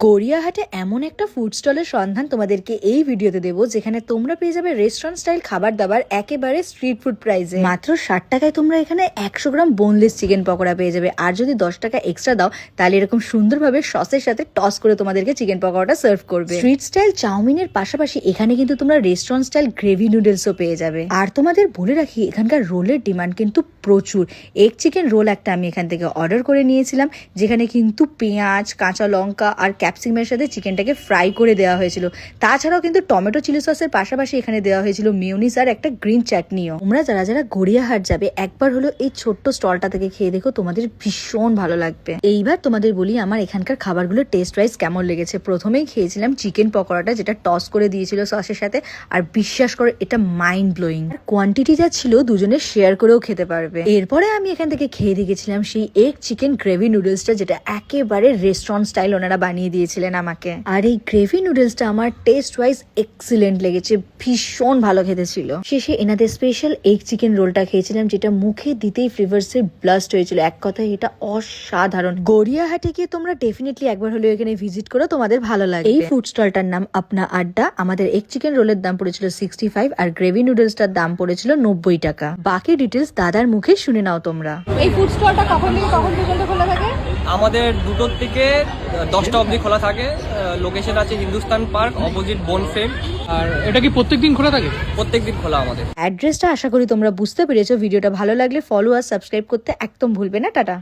গড়িয়াহাটে এমন একটা ফুড স্টলের সন্ধান তোমাদেরকে এই ভিডিওতে দেবো যেখানে তোমরা পেয়ে যাবে রেস্টুরেন্ট স্টাইল খাবার দাবার একেবারে স্ট্রিট ফুড প্রাইসে। মাত্র 60 টাকায় তোমরা এখানে 100 গ্রাম বোনলেস চিকেন পকোড়া পেয়ে যাবে। আর যদি 10 টাকা এক্সট্রা দাও তাহলে এরকম সুন্দরভাবে সসের সাথে টস করে তোমাদেরকে চিকেন পকোড়াটা সার্ভ করবে। স্ট্রিট স্টাইল চাউমিনের পাশাপাশি এখানে কিন্তু তোমরা রেস্টুরেন্ট স্টাইল গ্রেভি নুডলসও পেয়ে যাবে। আর তোমাদের বলে রাখি এখানকার রোলের ডিমান্ড কিন্তু প্রচুর। এগ চিকেন রোল একটা আমি এখান থেকে অর্ডার করে নিয়েছিলাম, যেখানে কিন্তু পেঁয়াজ, কাঁচা লঙ্কা আর ক্যাপসিকামের সাথে চিকেনটাকে ফ্রাই করে দেওয়া হয়েছিল। তাছাড়াও কিন্তু টমেটো চিলি সসের পাশাপাশি এখানে দেওয়া হয়েছিল মিউনিস আর একটা গ্রিন চাটনিও। তোমরা যারা যারা গড়িয়াহাট যাবে একবার হলো এই ছোট্ট স্টলটা থেকে খেয়ে দেখো, তোমাদের ভীষণ ভালো লাগবে। এইবার তোমাদের বলি আমার এখানকার খাবারগুলোর টেস্ট ওয়াইজ কেমন লেগেছে। প্রথমেই খেয়েছিলাম চিকেন পকোড়াটা, যেটা টস করে দিয়েছিল সসের সাথে, আর বিশ্বাস করে এটা মাইন্ড ব্লোয়িং। কোয়ান্টিটি যা ছিল দুজনে শেয়ার করেও খেতে পারবে। এরপরে আমি এখান থেকে খেয়ে দেখেছিলাম সেই এগ চিকেন গ্রেভি নুডলসটা, যেটা একেবারে রেস্টুরেন্ট স্টাইল ওনারা বানিয়ে দিয়েছিলেন আমাকে। আর এই গ্রেভি নুডলসটা আমার টেস্ট ওয়াইজ এক্সিলেন্ট লেগেছে, ভীষণ ভালো খেতে ছিল। শেষে এনাদের স্পেশাল এগ চিকেন রোলটা খেয়েছিলাম, যেটা মুখে দিতেই ফ্লেভারসে ব্লাস্ট হয়েছিল। এক কথায় এটা অসাধারণ। গড়িয়াহাটে গিয়ে তোমরা ডেফিনেটলি একবার হলেও এখানে ভিজিট করো, তোমাদের ভালো লাগবে। এই ফুড স্টলটার নাম আপনা আড্ডা। আমাদের এগ চিকেন রোলের দাম পড়েছিল 65 আর গ্রেভি নুডলসটার দাম পড়েছিল 90 টাকা। বাকি ডিটেলস দাদার মুখে শুনে নাও তোমরা। এই ফুড স্টলটা কখন থেকে কখন পর্যন্ত খোলা থাকে? আমাদের 2টোর থেকে 10টা অবধি খোলা থাকে। লোকেশন আছে হিন্দুস্তান পার্ক, অপোজিট বনফেম। আর এটা কি প্রত্যেকদিন খোলা থাকে? প্রত্যেকদিন খোলা আমাদের। অ্যাড্রেসটা আশা করি তোমরা বুঝতে পেরেছো। ভিডিওটা ভালো লাগলে ফলো আর সাবস্ক্রাইব করতে একদম ভুলবে না। টাটা।